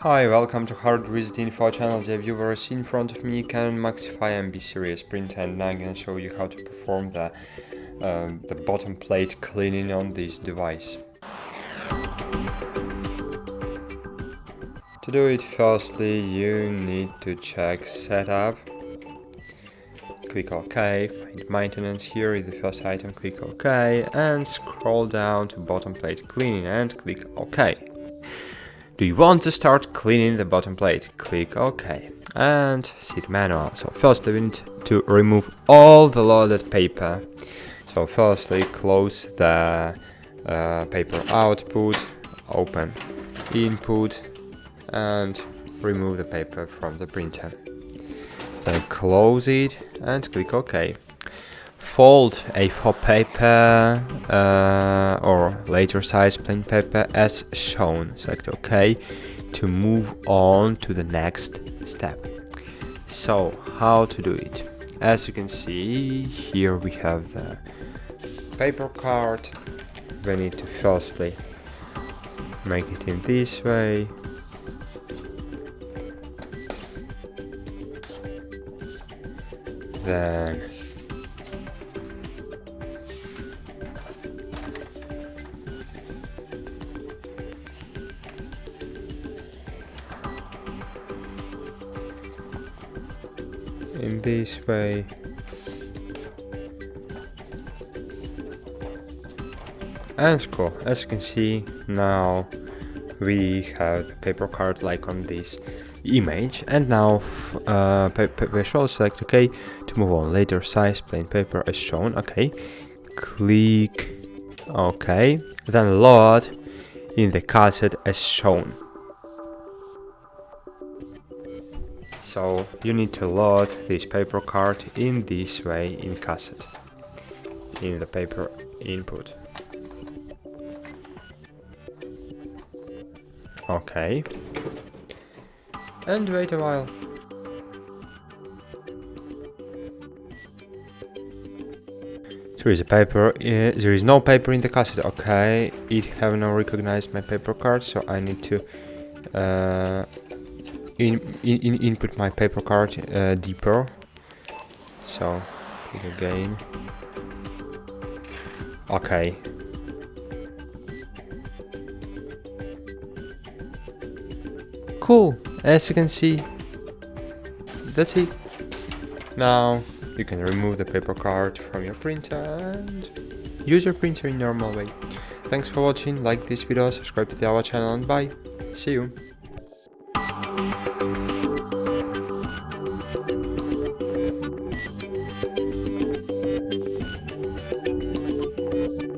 Hi, welcome to HardReset.Info channel. The viewers in front of me, Canon MAXIFY MB series printer, and now I'm gonna show you how to perform the bottom plate cleaning on this device. To do it, firstly you need to check setup, click OK, find maintenance. Here is the first item, click OK, and scroll down to bottom plate cleaning and click OK. Do you want to start cleaning the bottom plate? Click OK and set manual. So firstly we need to remove all the loaded paper. So firstly close the paper output, open input and remove the paper from the printer. Then close it and click OK. Fold A4 paper or later size plain paper as shown. Select OK to move on to the next step. So how to do it? As you can see, here we have the paper card. We need to firstly make it in this way. Then in this way, and cool. As you can see, now we have the paper card like on this image, and now we shall select OK to move on. Later size plain paper as shown. OK, click OK, then load in the cassette as shown. So you need to load this paper card in this way in cassette, in the paper input. Okay, and wait a while. There is a paper. There is no paper in the cassette. Okay, it have not recognized my paper card, so I need to input my paper card deeper. So click again. Okay. Cool. As you can see, that's it. Now you can remove the paper card from your printer and use your printer in normal way. Thanks for watching. Like this video, subscribe to our channel, and bye. See you.